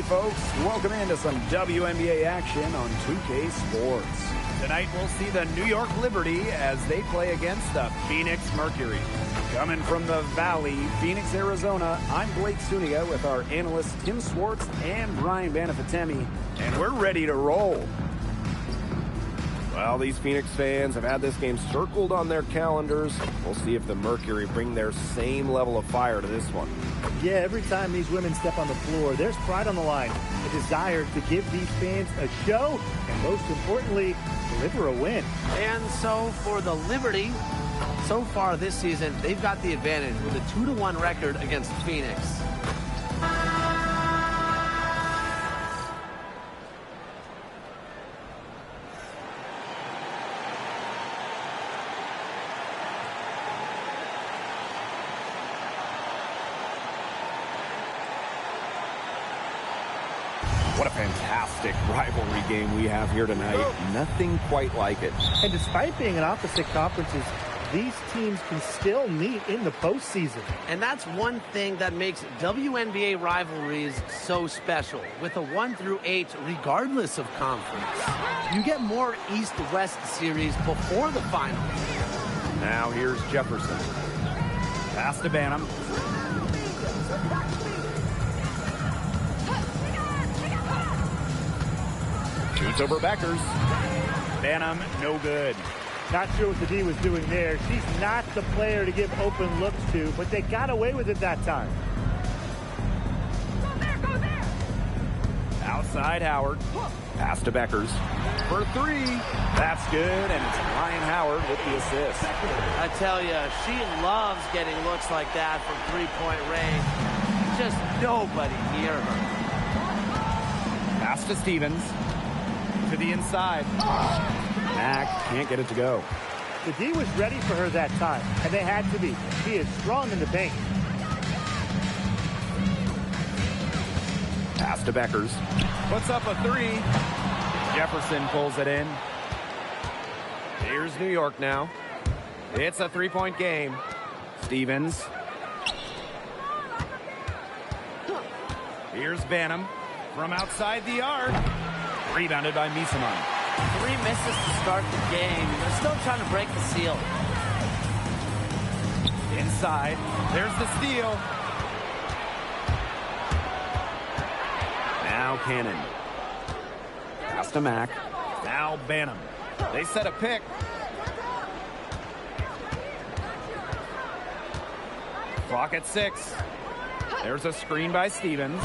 folks, welcome into some WNBA action on 2K Sports. Tonight we'll see the New York Liberty as they play against the Phoenix Mercury. Coming from the Valley, Phoenix, Arizona, I'm Blake Suniga with our analysts Tim Swartz and Brian Banafitemi, and we're ready to roll. Well, these Phoenix fans have had this game circled on their calendars. We'll see if the Mercury bring their same level of fire to this one. Yeah, every time these women step on the floor, there's pride on the line, a desire to give these fans a show, and most importantly, deliver a win. And so for the Liberty, so far this season, they've got the advantage with a 2-1 record against Phoenix. What a fantastic rivalry game we have here tonight. Nothing quite like it. And despite being in opposite conferences, these teams can still meet in the postseason. And that's one thing that makes WNBA rivalries so special. With a 1-8, regardless of conference, you get more East-West series before the finals. Now here's Jefferson. Pass to Banham. Shoots over Beckers. Banham, no good. Not sure what the D was doing there. She's not the player to give open looks to, but they got away with it that time. Go there. Outside Howard. Pass to Beckers. For three. That's good, and it's Ryan Howard with the assist. I tell you, she loves getting looks like that from three-point range. Just nobody near her. Pass to Stevens. To the inside. Mack can't get it to go. The D was ready for her that time, and they had to be. She is strong in the paint. Pass to Beckers. Puts up a three. Jefferson pulls it in. Here's New York now. It's a three-point game. Stevens. Here's Banham from outside the arc. Rebounded by Misaman. 3 misses to start the game. They're still trying to break the seal. Inside. There's the steal. Now Cannon. Pass to Mack. Now Banham. They set a pick. Clock at 6. There's a screen by Stevens.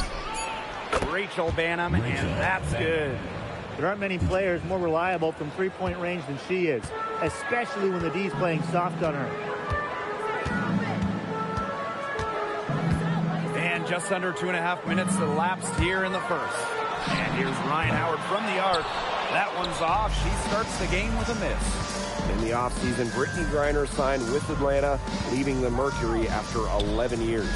Rachel Banham, and that's good. There aren't many players more reliable from three-point range than she is, especially when the D's playing soft on her. And just under 2.5 minutes elapsed here in the first. And here's Ryan Howard from the arc. That one's off. She starts the game with a miss. In the offseason, Brittany Griner signed with Atlanta, leaving the Mercury after 11 years.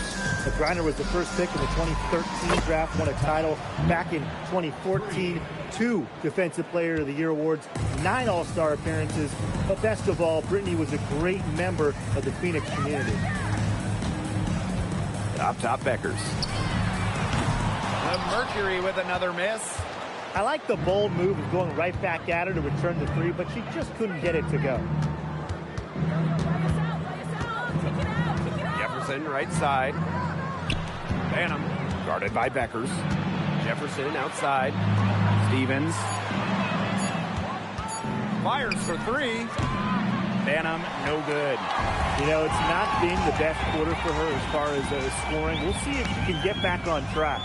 The Griner was the first pick in the 2013 draft, won a title back in 2014. 2 Defensive Player of the Year awards, 9 All-Star appearances, but best of all, Brittany was a great member of the Phoenix community. Top Beckers. The Mercury with another miss. I like the bold move of going right back at her to return the three, but she just couldn't get it to go. Jefferson right side. Banham Guarded by Beckers. Jefferson outside. Stevens fires for three. Banham, no good. You know, it's not been the best quarter for her as far as scoring. We'll see if she can get back on track.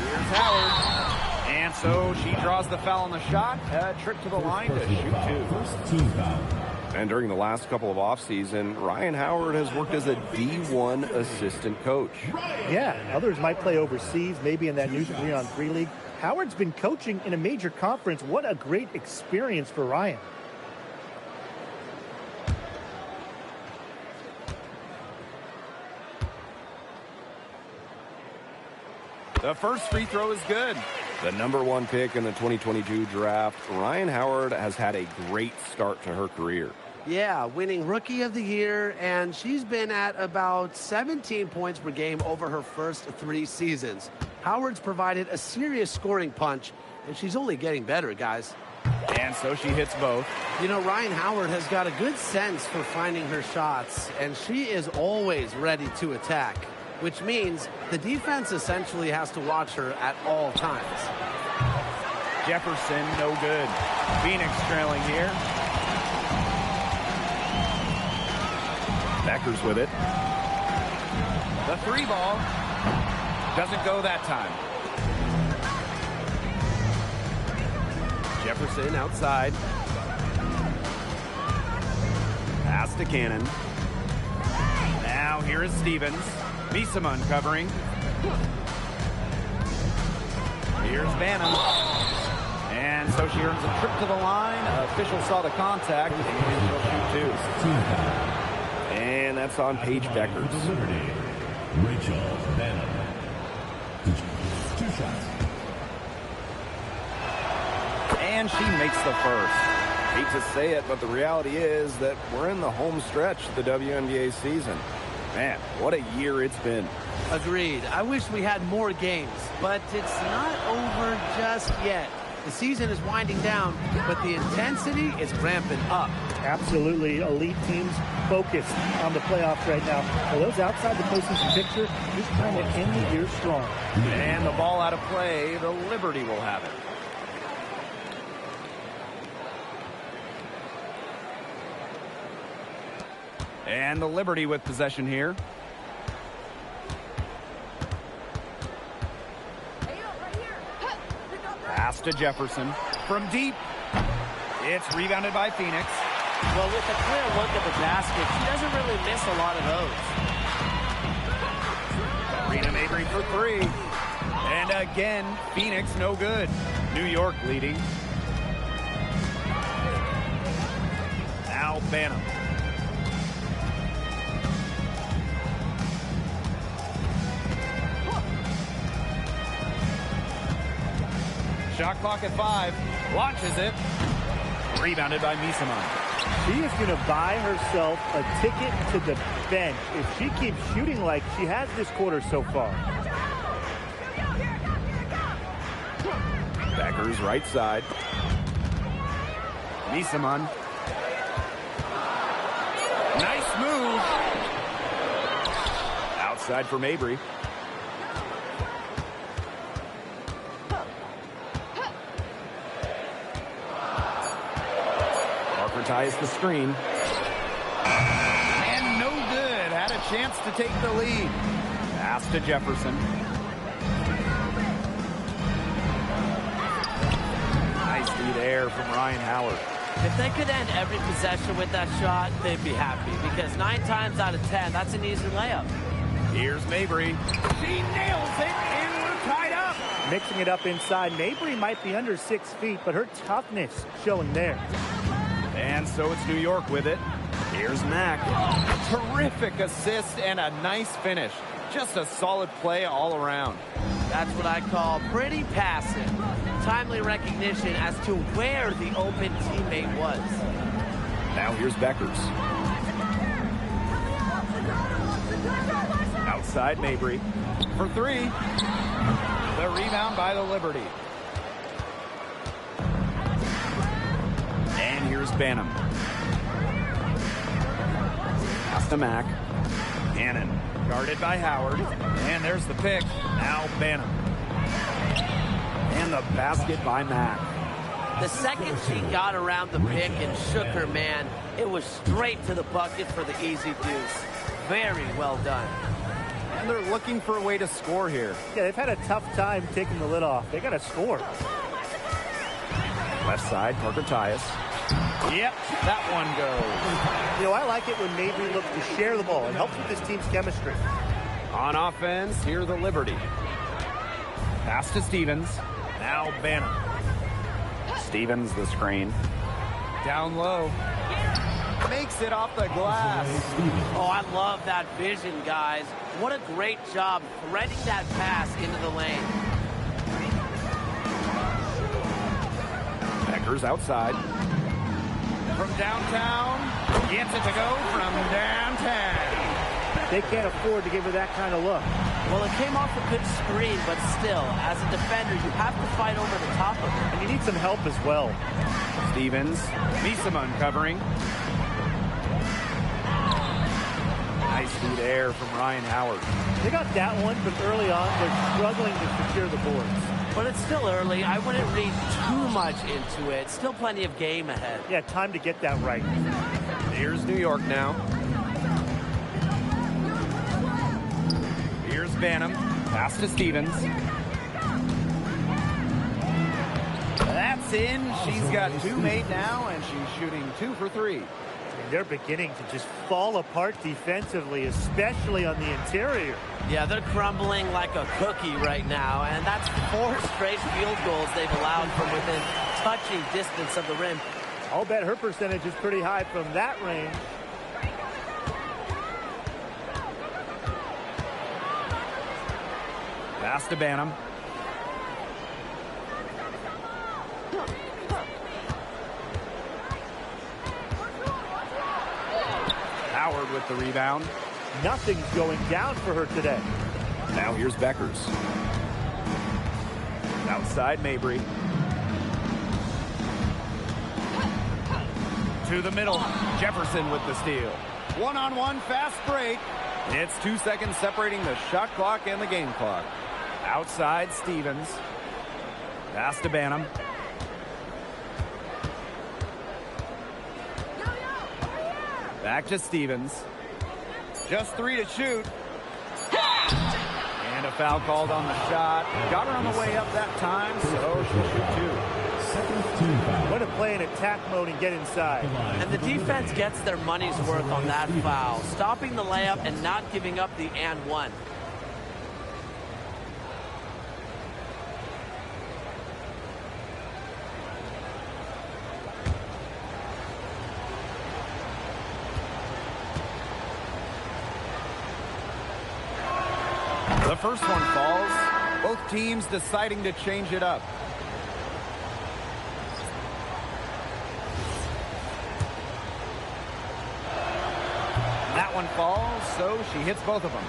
Here's Howard. And so she draws the foul on the shot. A trip to the line to shoot 2. And during the last couple of offseason, Ryan Howard has worked as a D1 assistant coach. Yeah, others might play overseas, maybe in that new 3-on-3 league. Howard's been coaching in a major conference. What a great experience for Ryan. The first free throw is good. The #1 pick in the 2022 draft, Ryan Howard has had a great start to her career. Yeah, winning Rookie of the Year, and she's been at about 17 points per game over her first 3 seasons. Howard's provided a serious scoring punch, and she's only getting better, guys. And so she hits both. You know, Ryan Howard has got a good sense for finding her shots, and she is always ready to attack, which means the defense essentially has to watch her at all times. Jefferson, no good. Phoenix trailing here. Beckers with it. The 3 ball doesn't go that time. Jefferson outside. Pass to Cannon. Now here is Stevens. Misamun covering. Here's Banham. And so she earns a trip to the line. Official saw the contact, and she'll shoot 2. And that's on Paige Beckers. Rachel Banham. 2 shots. And she makes the first. Hate to say it, but the reality is that we're in the home stretch of the WNBA season. Man, what a year it's been. Agreed. I wish we had more games, but it's not over just yet. The season is winding down, but the intensity is ramping up. Absolutely. Elite teams focused on the playoffs right now. For those outside the postseason picture, just trying to end the year strong. And the ball out of play. The Liberty will have it. And the Liberty with possession here. Pass to Jefferson. From deep. It's rebounded by Phoenix. Well, with a clear look at the basket, she doesn't really miss a lot of those. Rena Mabry for 3. And again, Phoenix no good. New York leading. Now Banham. Shot clock at 5. Launches it. Rebounded by Misamun. She is going to buy herself a ticket to the bench if she keeps shooting like she has this quarter so far. Beckers right side. Misamun. Nice move. Outside for Mabry. Ties the screen. And no good. Had a chance to take the lead. Pass to Jefferson. Nice D there from Ryan Howard. If they could end every possession with that shot, they'd be happy, because 9 times out of 10, that's an easy layup. Here's Mabry. She nails it, and we're tied up. Mixing it up inside. Mabry might be under 6 feet, but her toughness showing there. And so it's New York with it. Here's Mack. Terrific assist and a nice finish. Just a solid play all around. That's what I call pretty passive. Timely recognition as to where the open teammate was. Now here's Beckers. Outside Mabry for 3. The rebound by the Liberty. And here's Banham. Pass to Mack. Cannon guarded by Howard. And there's the pick. Now Banham. And the basket by Mack. The second she got around the pick and shook her man, it was straight to the bucket for the easy deuce. Very well done. And they're looking for a way to score here. Yeah, they've had a tough time taking the lid off. They got to score. Left side, Parker Tyus. Yep, that one goes. You know, I like it when Mabry looks to share the ball. It helps with this team's chemistry. On offense, here the Liberty. Pass to Stevens. Now Banner. Stevens the screen. Down low. Makes it off the glass. Oh, I love that vision, guys. What a great job threading that pass into the lane. Beckers outside. from downtown. Gets it to go from downtown. They can't afford to give her that kind of look. Well, it came off a good screen, but still, as a defender, you have to fight over the top of it. And you need some help as well. Stevens, Misama uncovering. Nice feed air from Ryan Howard. They got that one, but early on, they're struggling to secure the boards. But it's still early. I wouldn't read too much into it. Still plenty of game ahead. Yeah, time to get that right. Here's New York now. Here's Banham. Pass to Stevens. That's in. She's got 2 made now, and she's shooting 2 for 3. And they're beginning to just fall apart defensively, especially on the interior. Yeah, they're crumbling like a cookie right now, and that's 4 straight field goals they've allowed from within touching distance of the rim. I'll bet her percentage is pretty high from that range. Pass to Banham. Howard with the rebound. Nothing's going down for her today. Now here's Beckers. Outside Mabry. To the middle. Jefferson with the steal. One-on-one fast break. It's 2 seconds separating the shot clock and the game clock. Outside Stevens. Pass to Banham. Back to Stevens. Just 3 to shoot. And a foul called on the shot. Got her on the way up that time, so she'll shoot 2. Way to play in attack mode and get inside. And the defense gets their money's worth on that foul, stopping the layup and not giving up the and one. The first one falls. Both teams deciding to change it up. That one falls, so she hits both of them.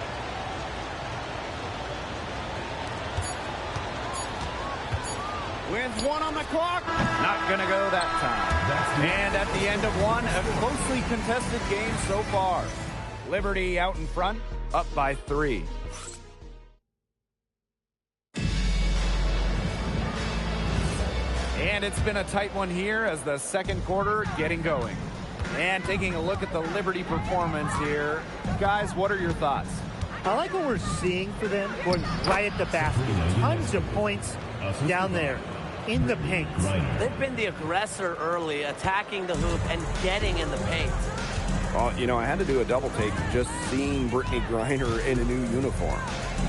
With 1 on the clock. Not going to go that time. And at the end of one, a closely contested game so far. Liberty out in front, up by 3. And it's been a tight one here as the second quarter getting going. And taking a look at the Liberty performance here. Guys, what are your thoughts? I like what we're seeing for them going right at the basket. Tons of points down there in the paint. They've been the aggressor early, attacking the hoop and getting in the paint. Well, you know, I had to do a double take just seeing Brittany Griner in a new uniform.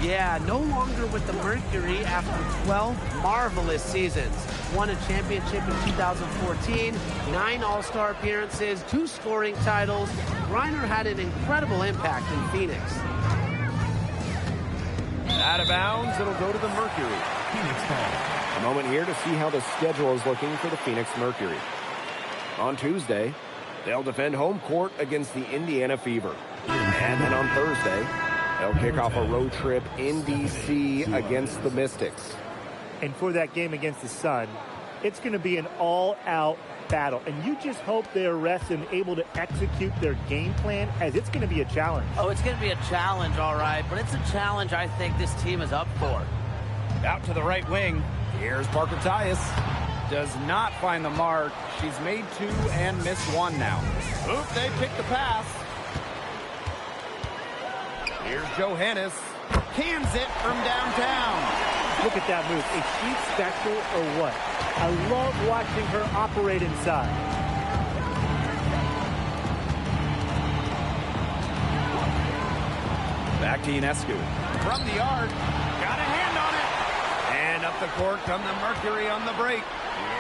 Yeah, no longer with the Mercury after 12 marvelous seasons. Won a championship in 2014, 9 All-Star appearances, 2 scoring titles. Griner had an incredible impact in Phoenix. Out of bounds, it'll go to the Mercury. Phoenix ball. A moment here to see how the schedule is looking for the Phoenix Mercury. On Tuesday, they'll defend home court against the Indiana Fever. And then on Thursday, they'll kick off a road trip in D.C. against the Mystics. And for that game against the Sun, it's going to be an all-out battle. And you just hope they're rested and able to execute their game plan, as it's going to be a challenge. Oh, it's going to be a challenge, all right, but it's a challenge I think this team is up for. Out to the right wing. Here's Parker Tyus. Does not find the mark. She's made 2 and missed 1 now. Oop, they picked the pass. Here's Johannes. Cans it from downtown. Look at that move. Is she special or what? I love watching her operate inside. Back to Ionescu. From the arc. Got a hand on it. And up the court come the Mercury on the break.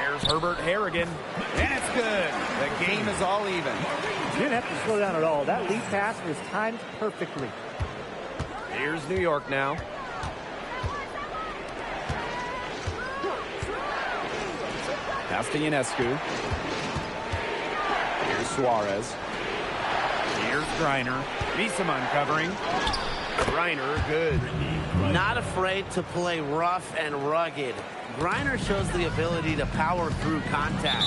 Here's Herbert Harrigan. And it's good. The game is all even. You didn't have to slow down at all. That lead pass was timed perfectly. Here's New York now. Pass to Ionescu. Here's Suarez. Here's Griner. Miesemann covering. Griner, good. Not afraid to play rough and rugged. Griner shows the ability to power through contact.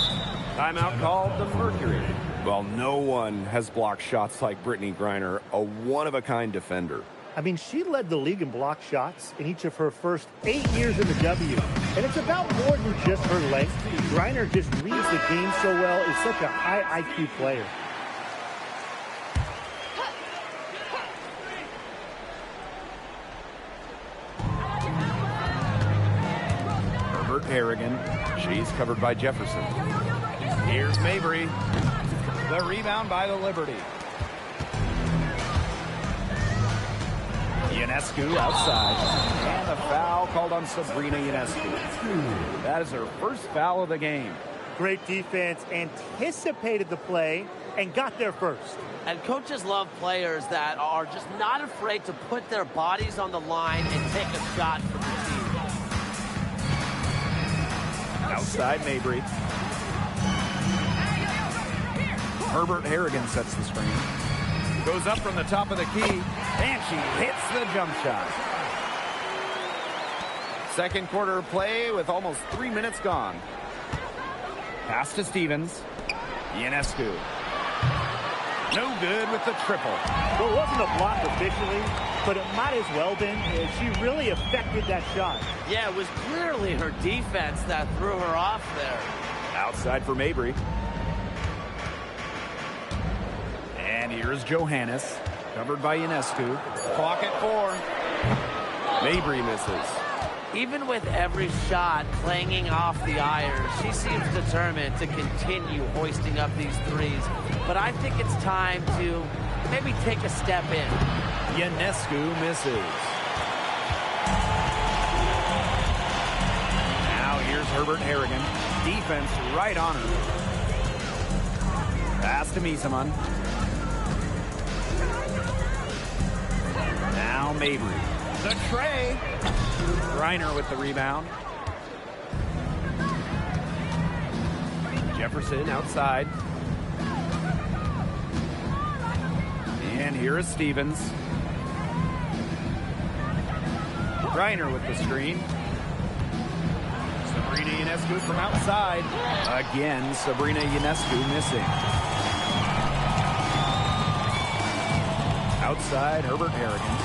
Timeout called the Mercury. Well, no one has blocked shots like Brittany Griner, a one-of-a-kind defender. I mean, she led the league in block shots in each of her first 8 years in the W. And it's about more than just her length. Griner just reads the game so well, is such a high IQ player. Herbert Harrigan. She's covered by Jefferson. Here's Mabry. The rebound by the Liberty. Ionescu outside. And a foul called on Sabrina Ionescu. That is her first foul of the game. Great defense, anticipated the play, and got there first. And coaches love players that are just not afraid to put their bodies on the line and take a shot for the team. Outside Mabry. Herbert Harrigan sets the screen. Goes up from the top of the key, and she hits the jump shot. Second quarter play with almost 3 minutes gone. Pass to Stevens. Ionescu. No good with the triple. Well, it wasn't a block officially, but it might as well been. She really affected that shot. Yeah, it was clearly her defense that threw her off there. Outside for Mabry. And here's Johannes, covered by Ionescu. Clock at 4. Mabry misses. Even with every shot clanging off the iron, she seems determined to continue hoisting up these threes. But I think it's time to maybe take a step in. Ionescu misses. Now here's Herbert Harrigan. Defense right on her. Pass to Miesemann. Now Mabry. The tray. Griner with the rebound. Jefferson outside. And here is Stevens. Griner with the screen. Sabrina Ionescu from outside. Again, Sabrina Ionescu missing. Outside, Herbert Harrigan.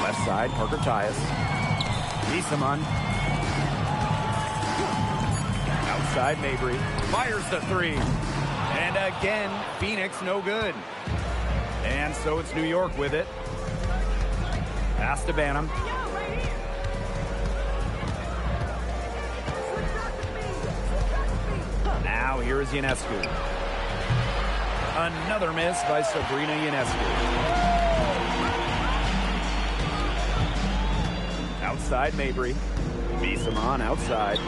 Left side, Parker Tyus. Miesemann. Outside, Mabry. Fires the three. And again, Phoenix no good. And so it's New York with it. Pass to Banham. Now here is Ionescu. Another miss by Sabrina Ionescu. Outside Mabry. Miesemann outside.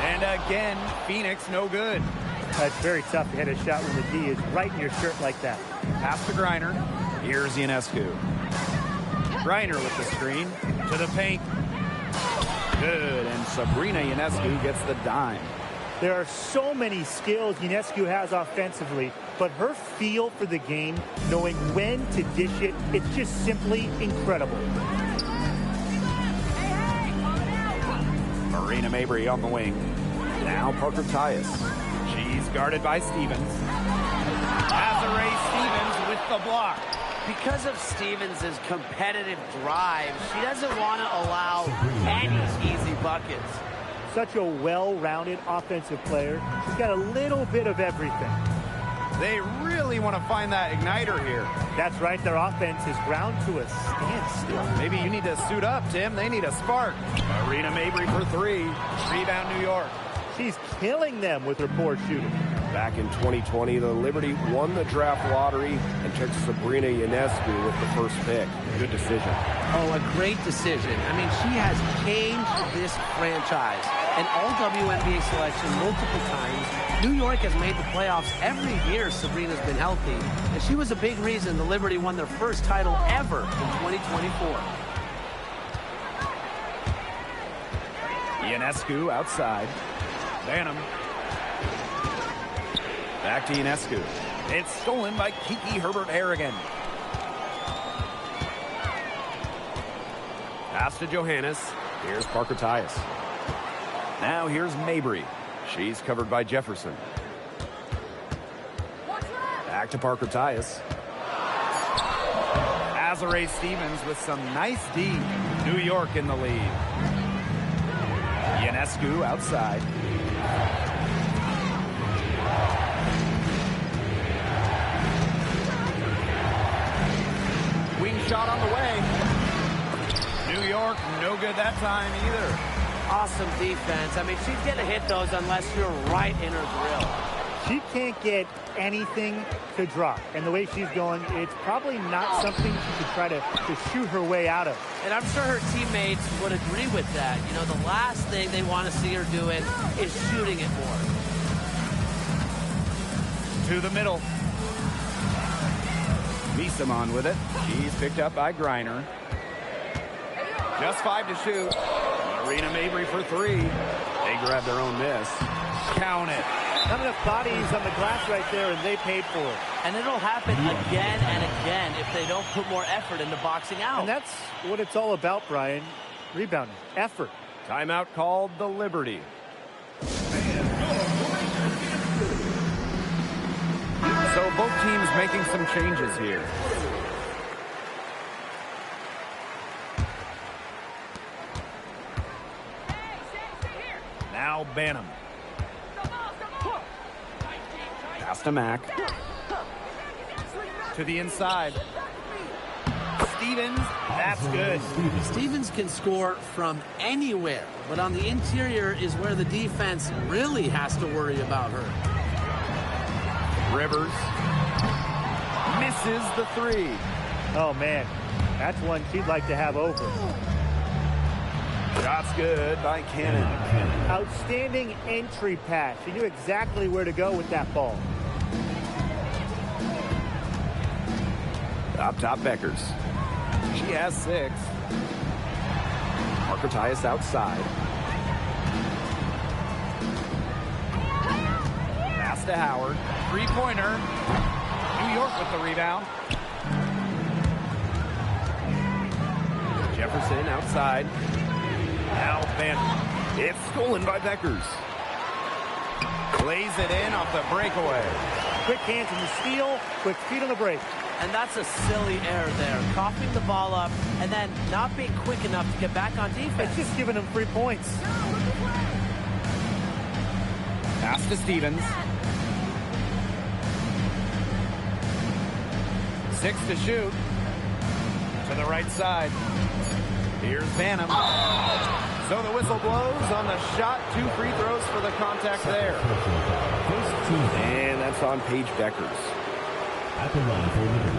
And again, Phoenix no good. It's very tough to hit a shot when the D is right in your shirt like that. Pass to Griner. Here's Ionescu. Griner with the screen. To the paint. Good. And Sabrina Ionescu gets the dime. There are so many skills Ionescu has offensively, but her feel for the game, knowing when to dish it, it's just simply incredible. Marina Mabry on the wing. Now Parker Tyus. She's guarded by Stevens. Azaree Stevens with the block. Because of Stevens' competitive drive, she doesn't want to allow any easy buckets. Such a well-rounded offensive player. She's got a little bit of everything. They really want to find that igniter here. That's right. Their offense is ground to a standstill. Maybe you need to suit up, Tim. They need a spark. Marina Mabry for three. Rebound New York. She's killing them with her poor shooting. Back in 2020, the Liberty won the draft lottery and took Sabrina Ionescu with the first pick. Good decision. Oh, a great decision. I mean, she has changed this franchise. An all-WNBA selection multiple times. New York has made the playoffs every year Sabrina's been healthy. And she was a big reason the Liberty won their first title ever in 2024. Ionescu outside. Banham. Back to Ionescu. It's stolen by Kiki Herbert-Harrigan. Pass to Johannes. Here's Parker Tyus. Now here's Mabry. She's covered by Jefferson. Back to Parker Tyus. Azare Stevens with some nice D. New York in the lead. Ionescu outside. Wing shot on the way. New York, no good that time either. Awesome defense. I mean, she's going to hit those unless you're right in her grill. She can't get anything to drop. And the way she's going, it's probably not something she could try to shoot her way out of. And I'm sure her teammates would agree with that. You know, the last thing they want to see her doing is shooting it more. To the middle. Misamon with it. She's picked up by Griner. Just 5 to shoot. Marina Mabry for 3. They grab their own miss. Count it. Not enough bodies on the glass right there, and they paid for it. And it'll happen again and again if they don't put more effort into boxing out. And that's what it's all about, Brian. Rebounding. Effort. Timeout called the Liberty. So both teams making some changes here. Now Banham. Pass to Mack. To the inside. Stevens, that's good. Stevens can score from anywhere, but on the interior is where the defense really has to worry about her. Rivers misses the 3. Oh, man. That's one she'd like to have over. Shot's good by Cannon. Outstanding entry pass. She knew exactly where to go with that ball. Up top, Beckers. She has 6. Parker Tyus outside. Pass to Howard. 3-pointer. New York with the rebound. Jefferson outside. Now Banham. It's stolen by Beckers. Lays it in off the breakaway. Quick hands in the steal, quick feet on the break. And that's a silly error there. Coughing the ball up and then not being quick enough to get back on defense. It's just giving them 3 points. Pass to Stevens. 6 to shoot. To the right side. Here's Banham. So the whistle blows on the shot. 2 free throws for the contact there. And that's on Paige Beckers. At the line for Liberty,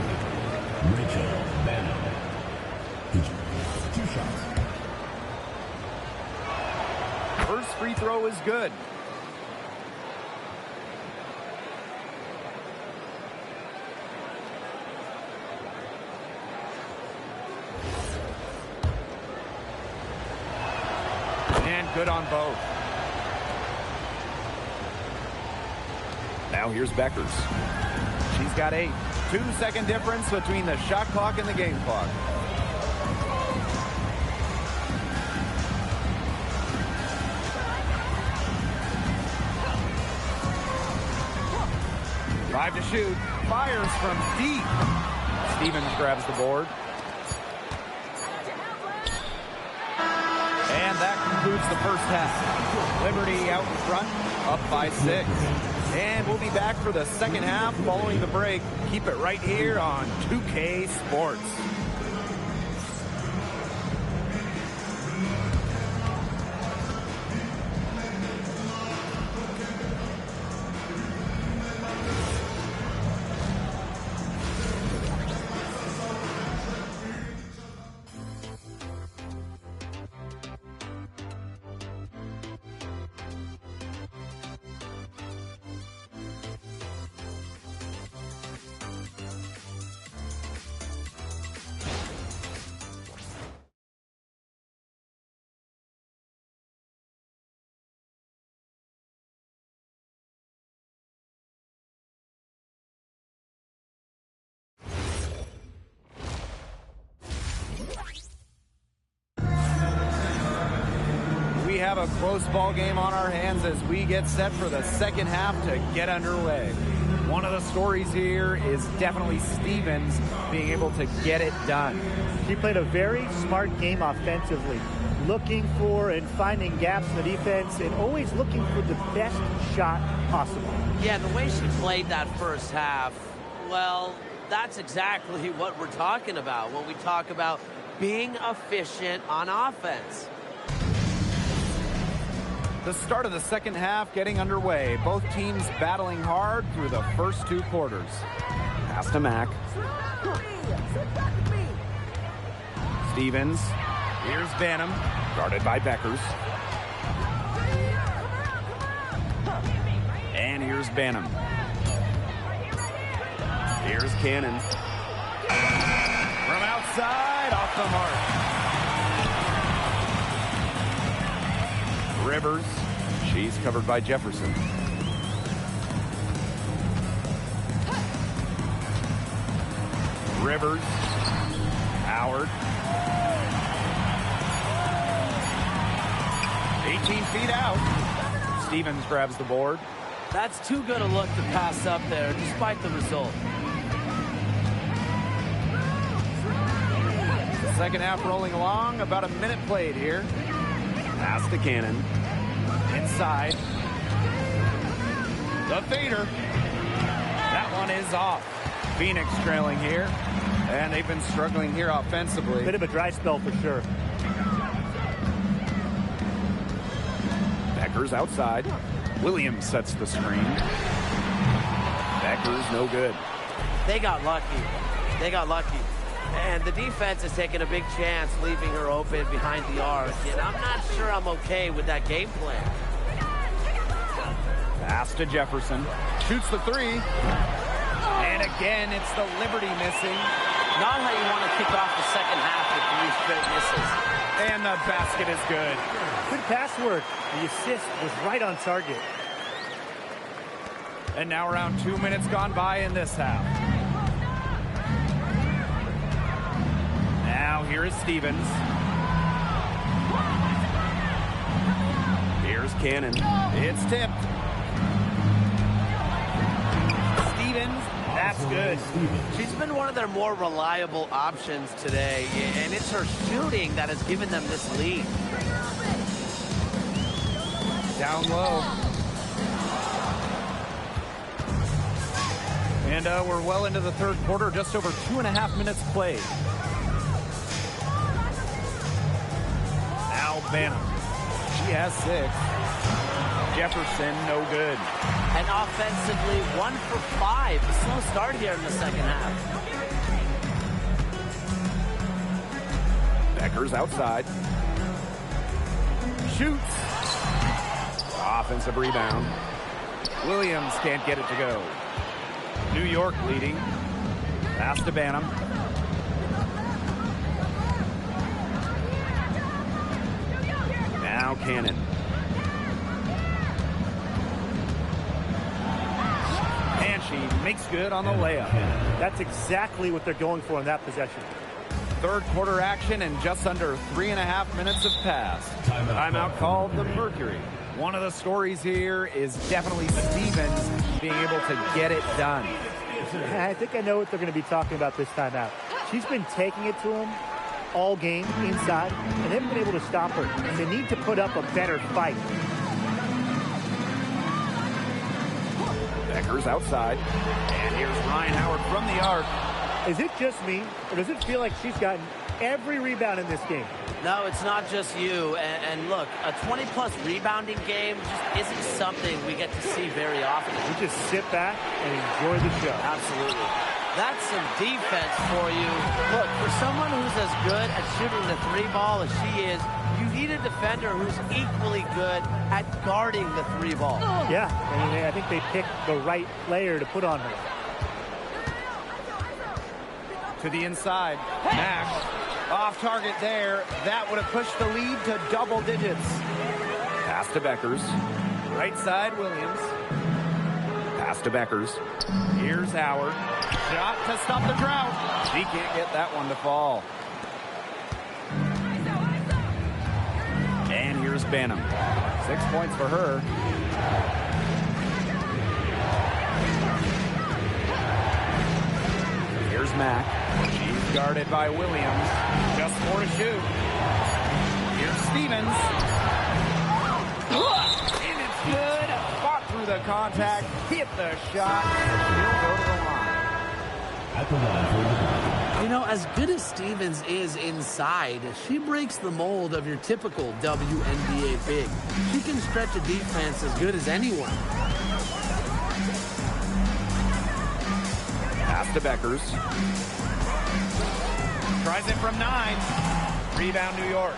Rachel Banham. 2 shots. First free throw is good. And good on both. Now here's Beckers. She's got 8. 2-second difference between the shot clock and the game clock. Five to shoot. Fires from deep. Stevens grabs the board. And that concludes the first half. Liberty out in front, up by 6. And we'll be back for the second half following the break. Keep it right here on 2K Sports. we have a close ball game on our hands as we get set for the second half to get underway. One of the stories here is definitely Stevens being able to get it done. She played a very smart game offensively, looking for and finding gaps in the defense and always looking for the best shot possible. Yeah, the way she played that first half, well, that's exactly what we're talking about when we talk about being efficient on offense. The start of the second half getting underway. Both teams battling hard through the first two quarters. Pass to Mack. Stevens. Here's Banham. Guarded by Beckers. And here's Banham. Here's Cannon. From outside, off the mark. Rivers. She's covered by Jefferson. Rivers. Howard. 18 feet out. Stevens grabs the board. That's too good a look to pass up there, despite the result. Second half rolling along. About a minute played here. Pass to Cannon. Inside. The fader. That one is off. Phoenix trailing here. And they've been struggling here offensively. Bit of a dry spell for sure. Beckers outside. Williams sets the screen. Beckers no good. They got lucky. They got lucky. And the defense is taking a big chance, leaving her open behind the arc. And I'm not sure I'm okay with that game plan. Pass to Jefferson. Shoots the three. And again, it's the Liberty missing. Not how you want to kick off the second half with 3 straight misses. And the basket is good. Good pass work. The assist was right on target. And now around 2 minutes gone by in this half. Now here is Stevens. Here's Cannon. It's tipped. Stevens, that's good. She's been one of their more reliable options today, and it's her shooting that has given them this lead. Down low. And we're well into the third quarter, just over 2.5 minutes played. Now Banham. She has 6. Jefferson, no good. And offensively, 1 for 5. A slow start here in the second half. Beckers outside. Shoots. Offensive rebound. Williams can't get it to go. New York leading. Pass to Banham. Now Cannon. And she makes good on the layup. That's exactly what they're going for in that possession. Third quarter action and just under 3.5 minutes have passed. Timeout called the Mercury. One of the stories here is definitely Stevens being able to get it done. I think I know what they're going to be talking about this time out. She's been taking it to him all game inside, and they haven't been able to stop her. And they need to put up a better fight. Beckers outside. And here's Ryan Howard from the arc. Is it just me, or does it feel like she's gotten every rebound in this game? No, it's not just you. And look, a 20-plus rebounding game just isn't something we get to see very often. We just sit back and enjoy the show. Absolutely. That's some defense for you. Look, for someone who's as good at shooting the 3-ball as she is, you need a defender who's equally good at guarding the 3-ball. Yeah, I mean, I think they picked the right player to put on her. To the inside. Mack off target there. That would have pushed the lead to double digits. Pass to Beckers. Right side, Williams. Pass to Beckers. Here's Howard. Shot to stop the drought. She can't get that one to fall. And here's Banham. 6 points for her. Here's Mack. She's guarded by Williams. Just 4 to shoot. Here's Stevens. And it's good. Fought through the contact. Hit the shot. She'll go to the line. At the line for the You know, as good as Stevens is inside, she breaks the mold of your typical WNBA big. She can stretch a defense as good as anyone. Pass to Beckers. Tries it from 9. Rebound, New York.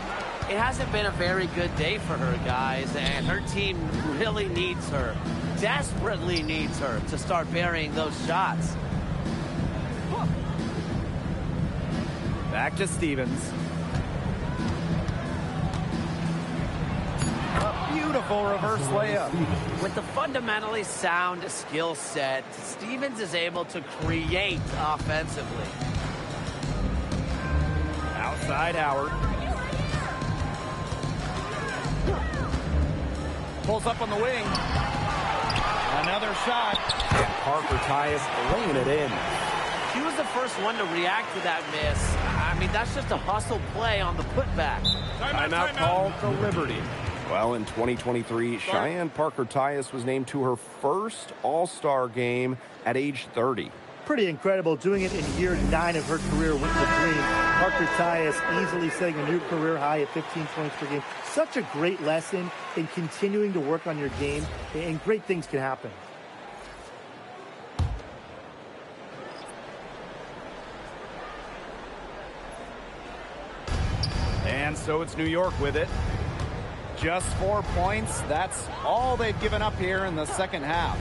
It hasn't been a very good day for her, guys, and her team really needs her, desperately needs her to start burying those shots. Back to Stevens. A beautiful reverse layup. With the fundamentally sound skill set, Stevens is able to create offensively. Outside Howard. Pulls up on the wing. Another shot. And Parker Tyus laying it in. She was the first one to react to that miss. I mean, that's just a hustle play on the putback. Timeout called the Liberty. Well, in 2023, Cheyenne Parker Tyus was named to her first All-Star game at age 30. Pretty incredible, doing it in year 9 of her career with the Dream. Parker Tyus easily setting a new career high at 15 points per game. Such a great lesson in continuing to work on your game, and great things can happen. And so it's New York with it. Just 4 points. That's all they've given up here in the second half.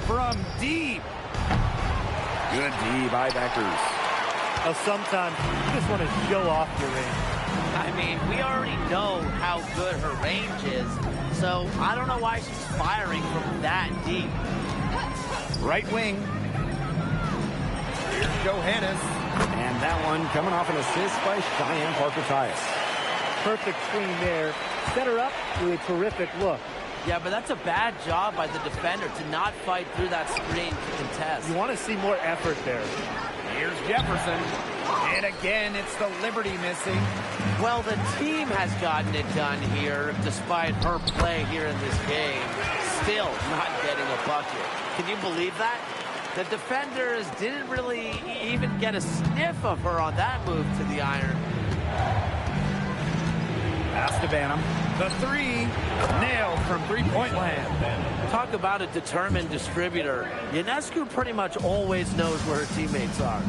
From deep. Good D by Beckers. Sometimes you just want to show off your range. I mean, we already know how good her range is, so I don't know why she's firing from that deep. Right wing. Here's Johannes. And that one coming off an assist by Cheyenne Parker Tyus. Perfect screen there. Set her up with a terrific look. Yeah, but that's a bad job by the defender to not fight through that screen to contest. You want to see more effort there. Here's Jefferson. And again, it's the Liberty missing. Well, the team has gotten it done here, despite her play here in this game. Still not getting a bucket. Can you believe that? The defenders didn't really even get a sniff of her on that move to the iron. Pass to Banham. The 3 nailed from three-point land. Talk about a determined distributor. Ionescu pretty much always knows where her teammates are.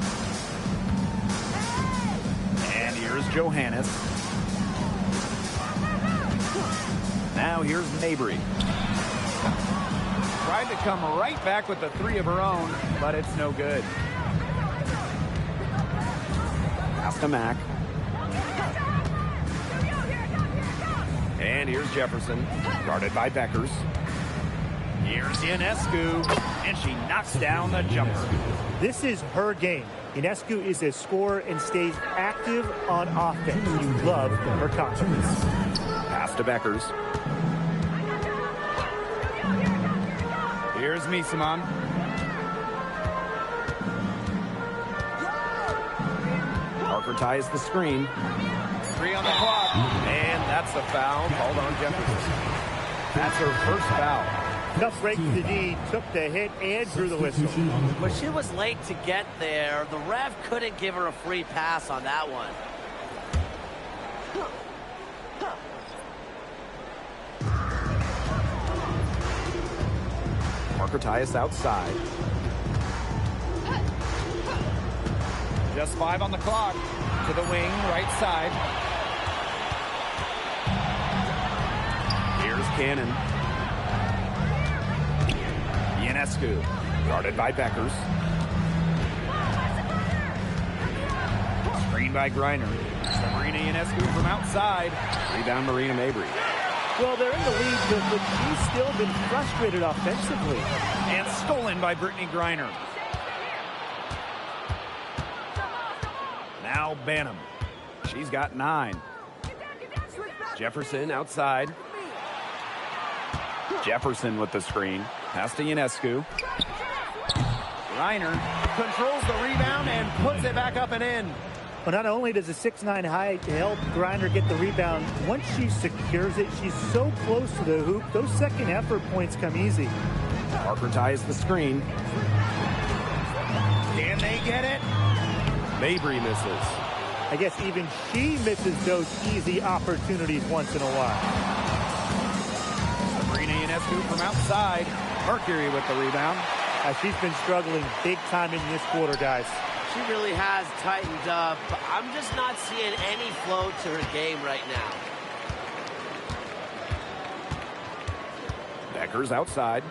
And here's Johannes. Now here's Mabry. Tried to come right back with the 3 of her own, but it's no good. Pass to Mack. And here's Jefferson, guarded by Beckers. Here's Ionescu, and she knocks down the jumper. This is her game. Ionescu is a scorer and stays active on offense. You love her confidence. Pass to Beckers. Here's Misaman. Parker ties the screen. 3 on the clock. And that's a foul called on Jefferson. That's her first foul. Tough break to the D, took the hit and drew the whistle. But she was late to get there. The ref couldn't give her a free pass on that one. Parker Tyus outside. Just 5 on the clock. To the wing, right side. Here's Cannon. Ionescu, guarded by Beckers. Screen by Griner. Sabrina Ionescu from outside. Rebound Marina Mabry. Well, they're in the lead, but she's still been frustrated offensively. And stolen by Brittany Griner. Now Banham. She's got 9. Jefferson outside. Jefferson with the screen. Pass to Ionescu. Reiner controls the rebound and puts it back up and in. Well, not only does a 6'9" height help Griner get the rebound, once she secures it, she's so close to the hoop, those second effort points come easy. Parker ties the screen. Can they get it? Mabry misses. I guess even she misses those easy opportunities once in a while. Sabrina Ionescu from outside. Mercury with the rebound. She's been struggling big time in this quarter, guys. She really has tightened up. I'm just not seeing any flow to her game right now. Becker's outside.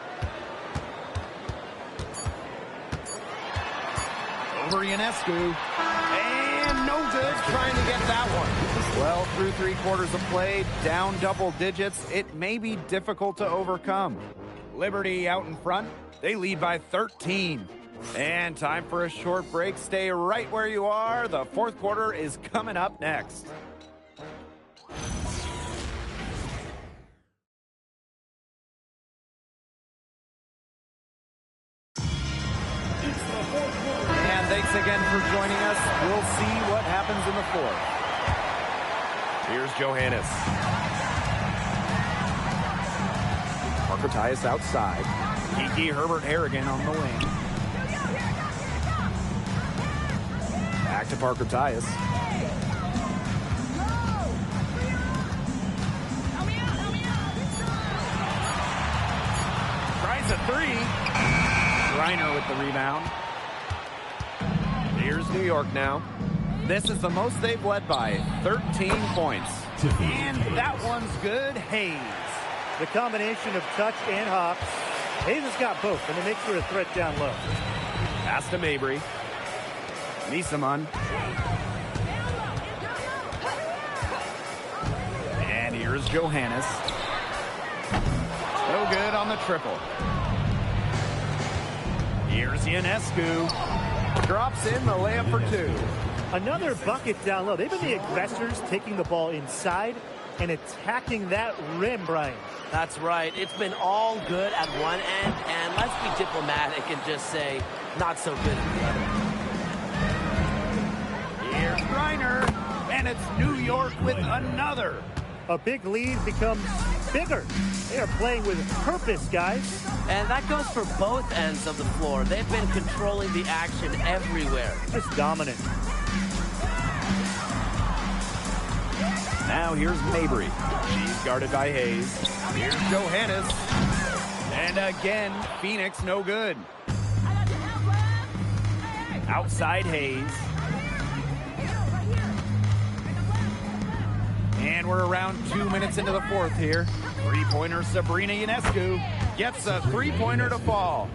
Over Ionescu. And no good trying to get that one. Well, through 3 quarters of play, down double digits, it may be difficult to overcome. Liberty out in front. They lead by 13. And time for a short break. Stay right where you are. The 4th quarter is coming up next. And thanks again for joining us. We'll see what happens in the 4th. Here's Johannes. Parker Tyus outside. Kiki Herbert Harrigan on the wing. Back to Parker Tyus. Tries a 3. Reiner with the rebound. Here's New York now. This is the most they've led by, 13 points. And that one's good. Hayes. The combination of touch and hops. Hayes has got both, and it makes her a threat down low. Pass to Mabry. Nisaman. And here's Johannes. No good on the triple. Here's Ionescu. Drops in the layup for 2. Another bucket down low. They've been the aggressors taking the ball inside and attacking that rim, Brian. That's right. It's been all good at one end, and let's be diplomatic and just say not so good at the other. Here's Reiner, and it's New York with another. A big lead becomes bigger. They are playing with purpose, guys. And that goes for both ends of the floor. They've been controlling the action everywhere. Just dominant. Now here's Mabry. She's guarded by Hayes. Here's Johannes. And again, Phoenix no good. Outside Hayes. And we're around 2 minutes into the 4th here. 3-pointer Sabrina Ionescu gets a 3-pointer to fall.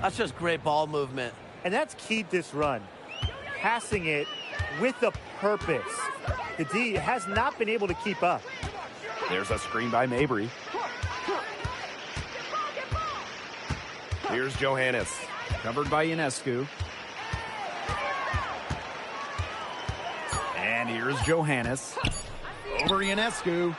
That's just great ball movement. And that's keyed this run. Passing it with a purpose. The D has not been able to keep up. There's a screen by Mabry. Here's Johannes. Covered by Ionescu. And here's Johannes. Over Ionescu.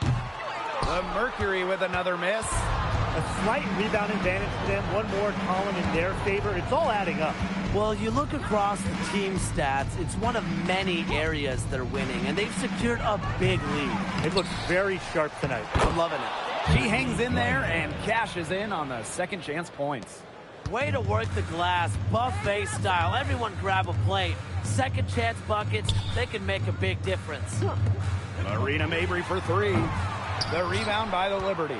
The Mercury with another miss. A slight rebound advantage for them. One more column in their favor. It's all adding up. Well, you look across the team stats, it's one of many areas they're winning, and they've secured a big lead. It looks very sharp tonight. I'm loving it. She hangs in there and cashes in on the second chance points. Way to work the glass, buffet style. Everyone grab a plate. Second chance buckets, they can make a big difference. Marina Mabry for 3. The rebound by the Liberty.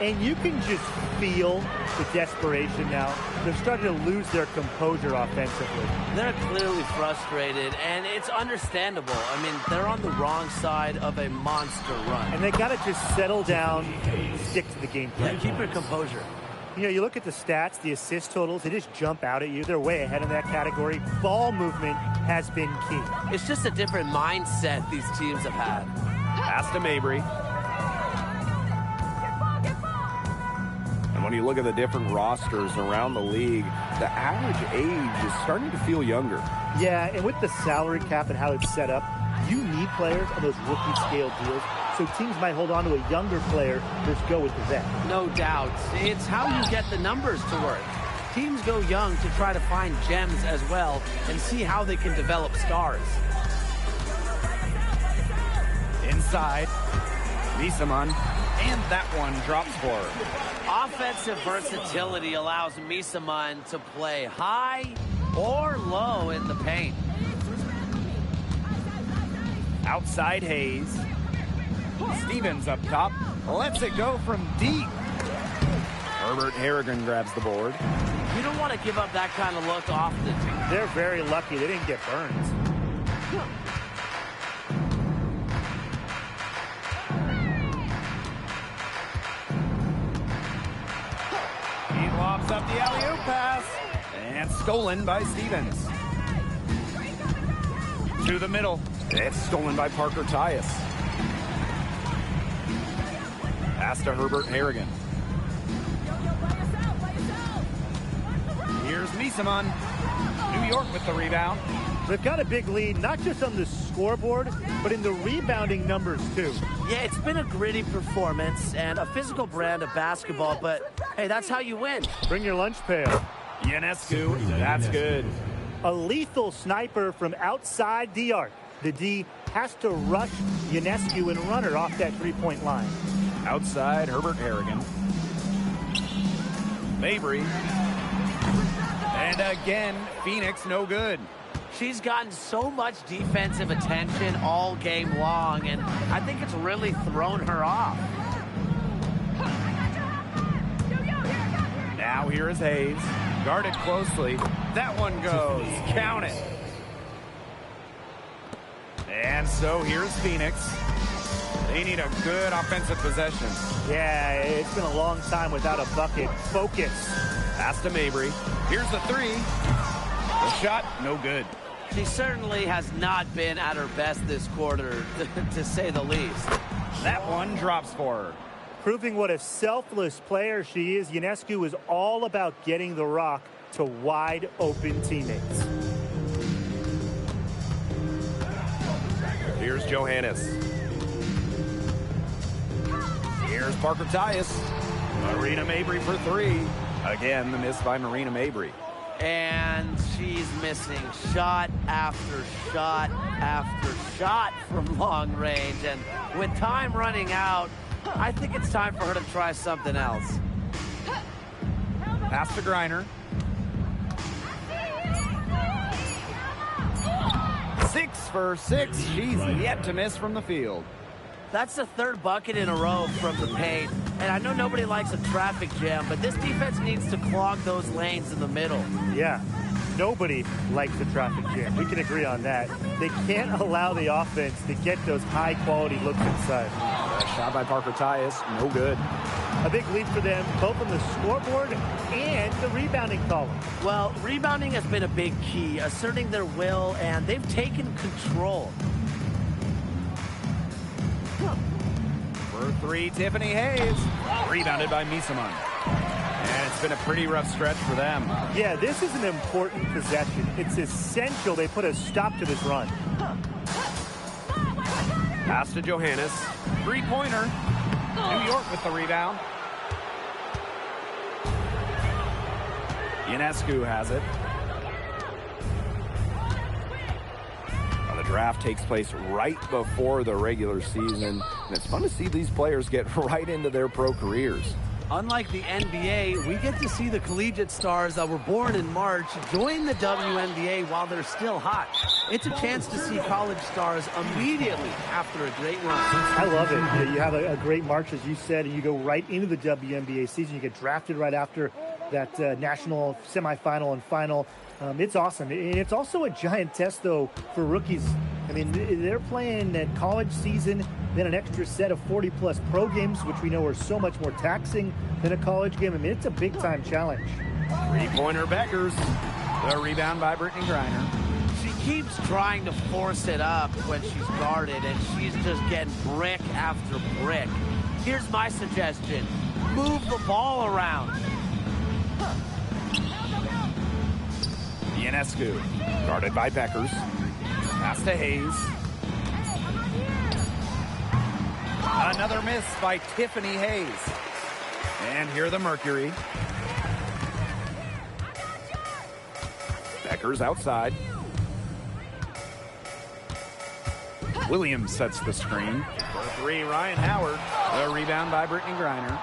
And you can just feel the desperation now. They're starting to lose their composure offensively. They're clearly frustrated, and it's understandable. I mean, they're on the wrong side of a monster run. And they got to just settle down and stick to the game plan. Yeah, keep your composure. You know, you look at the stats, the assist totals, they just jump out at you. They're way ahead in that category. Ball movement has been key. It's just a different mindset these teams have had. Pass to Mabry. And when you look at the different rosters around the league, the average age is starting to feel younger. Yeah, and with the salary cap and how it's set up, you need players on those rookie scale deals so teams might hold on to a younger player versus go with the vet. No doubt. It's how you get the numbers to work. Teams go young to try to find gems as well and see how they can develop stars. Inside, Misaman, and that one drops for her. Offensive versatility allows Misaman to play high or low in the paint. Outside Hayes. Stevens up top. Lets it go from deep. Herbert Harrigan grabs the board. You don't want to give up that kind of look often. They're very lucky they didn't get burned. He lobs up the alley-oop pass. And stolen by Stevens. To the middle. It's stolen by Parker Tyus. Pass to Herbert Harrigan. Here's Misaman. New York with the rebound. They've got a big lead, not just on the scoreboard, but in the rebounding numbers, too. Yeah, it's been a gritty performance and a physical brand of basketball, but hey, that's how you win. Bring your lunch pail. Ionescu, that's good. A lethal sniper from outside the arc. The D has to rush Ionescu and run her off that three-point line. Outside, Herbert Harrigan. Mabry. And again, Phoenix no good. She's gotten so much defensive attention all game long, and I think it's really thrown her off. Now here is Hayes. Guarded closely. That one goes. Count it. And so here's Phoenix. They need a good offensive possession. Yeah, it's been a long time without a bucket. Focus. Pass to Mabry. Here's the three. The shot, no good. She certainly has not been at her best this quarter, to say the least. That one drops for her. Proving what a selfless player she is, Ionescu is all about getting the rock to wide open teammates. Here's Johannes. Here's Parker Tyus. Marina Mabry for three. Again, the miss by Marina Mabry. And she's missing shot after shot after shot from long range. And with time running out, I think it's time for her to try something else. Pass to Griner. 6 for 6. She's yet to miss from the field. That's the third bucket in a row from the paint. And I know nobody likes a traffic jam, but this defense needs to clog those lanes in the middle. Yeah, nobody likes a traffic jam. We can agree on that. They can't allow the offense to get those high-quality looks inside. Shot by Parker Tyus, no good. A big lead for them, both on the scoreboard and the rebounding column. Well, rebounding has been a big key, asserting their will, and they've taken control. For three, Tiffany Hayes. Rebounded by Misaman. And it's been a pretty rough stretch for them. Yeah, this is an important possession. It's essential they put a stop to this run. Pass to Johannes. Three-pointer. New York with the rebound. Ionescu has it. The draft takes place right before the regular season, and it's fun to see these players get right into their pro careers. Unlike the NBA, we get to see the collegiate stars that were born in March join the WNBA while they're still hot. It's a chance to see college stars immediately after a great run. I love it. You have a great March, as you said, and you go right into the WNBA season. You get drafted right after that national semifinal and final. It's awesome. And it's also a giant test, though, for rookies. I mean, they're playing that college season, then an extra set of 40-plus pro games, which we know are so much more taxing than a college game. I mean, it's a big-time challenge. Three-pointer Beckers. The rebound by Brittany Griner. She keeps trying to force it up when she's guarded, and she's just getting brick after brick. Here's my suggestion. Move the ball around. Ionescu. Guarded by Beckers. Pass to Hayes. Another miss by Tiffany Hayes. And here the Mercury. Becker's outside. Williams sets the screen. For three, Ryan Howard. The rebound by Brittany Griner.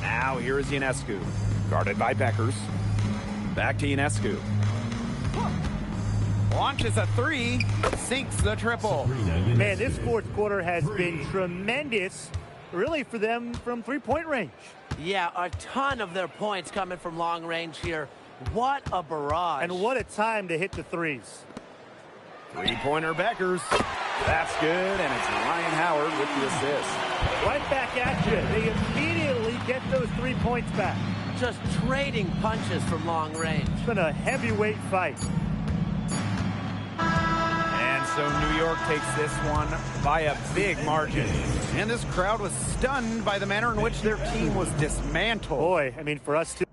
Now here is Ionescu. Guarded by Beckers. Back to Ionescu. Launches a three. Sinks the triple. Man, this fourth quarter has been tremendous, really, for them from three-point range. Yeah, a ton of their points coming from long range here. What a barrage. And what a time to hit the threes. Three-pointer Beckers. That's good, and it's Ryan Howard with the assist. Right back at you. They immediately get those 3 points back. Just trading punches from long range. It's been a heavyweight fight. And so New York takes this one by a big margin. And this crowd was stunned by the manner in which their team was dismantled. Boy, I mean, for us too.